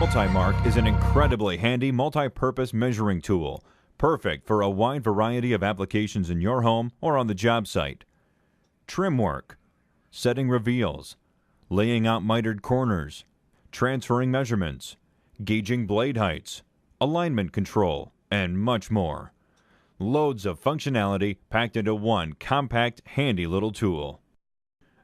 Multi-Mark is an incredibly handy multi-purpose measuring tool, perfect for a wide variety of applications in your home or on the job site. Trim work, setting reveals, laying out mitered corners, transferring measurements, gauging blade heights, alignment control, and much more. Loads of functionality packed into one compact, handy little tool.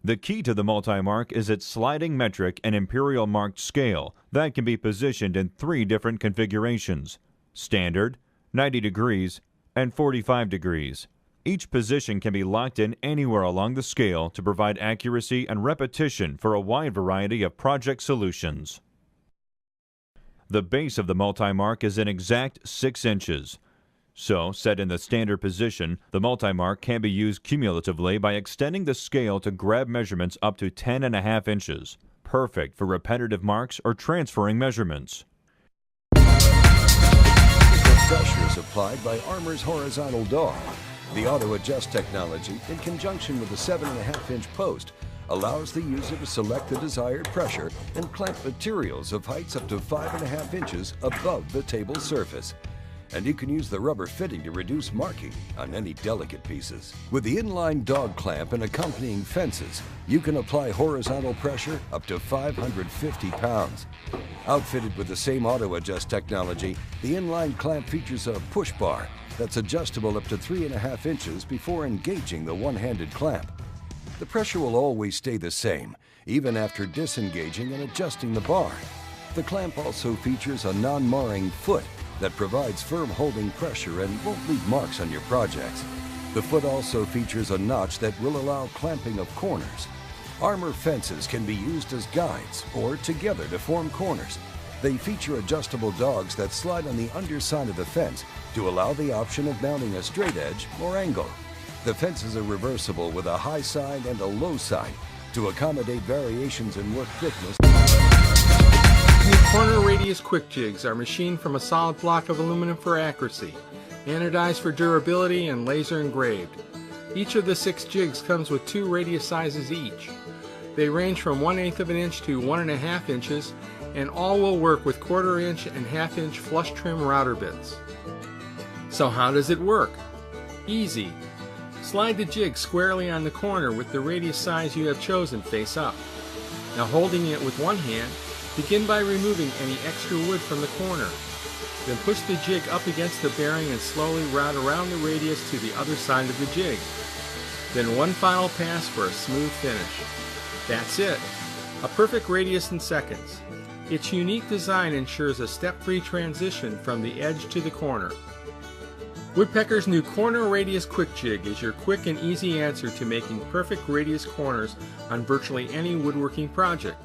The key to the Multi-Mark is its sliding metric and imperial marked scale that can be positioned in 3 different configurations: standard, 90 degrees, and 45 degrees. Each position can be locked in anywhere along the scale to provide accuracy and repetition for a wide variety of project solutions. The base of the Multi-Mark is an exact 6 inches. So, set in the standard position, the Multi-Mark can be used cumulatively by extending the scale to grab measurements up to 10.5 inches. Perfect for repetitive marks or transferring measurements. The pressure is applied by Armor's horizontal dog. The auto-adjust technology, in conjunction with a 7.5-inch post, allows the user to select the desired pressure and clamp materials of heights up to 5.5 inches above the table surface. And you can use the rubber fitting to reduce marking on any delicate pieces. With the inline dog clamp and accompanying fences, you can apply horizontal pressure up to 550 pounds. Outfitted with the same auto-adjust technology, the inline clamp features a push bar that's adjustable up to 3.5 inches before engaging the one-handed clamp. The pressure will always stay the same, even after disengaging and adjusting the bar. The clamp also features a non-marring foot that provides firm holding pressure and won't leave marks on your projects. The foot also features a notch that will allow clamping of corners. Armor fences can be used as guides or together to form corners. They feature adjustable dogs that slide on the underside of the fence to allow the option of mounting a straight edge or angle. The fences are reversible with a high side and a low side to accommodate variations in work thickness. New corner radius quick jigs are machined from a solid block of aluminum for accuracy, anodized for durability, and laser engraved. Each of the 6 jigs comes with 2 radius sizes each. They range from 1/8 of an inch to 1.5 inches, and all will work with 1/4 inch and 1/2 inch flush trim router bits. So how does it work? Easy. Slide the jig squarely on the corner with the radius size you have chosen face up. Now, holding it with one hand, begin by removing any extra wood from the corner. Then push the jig up against the bearing and slowly route around the radius to the other side of the jig. Then one final pass for a smooth finish. That's it. A perfect radius in seconds. Its unique design ensures a step-free transition from the edge to the corner. Woodpecker's new corner radius quick jig is your quick and easy answer to making perfect radius corners on virtually any woodworking project.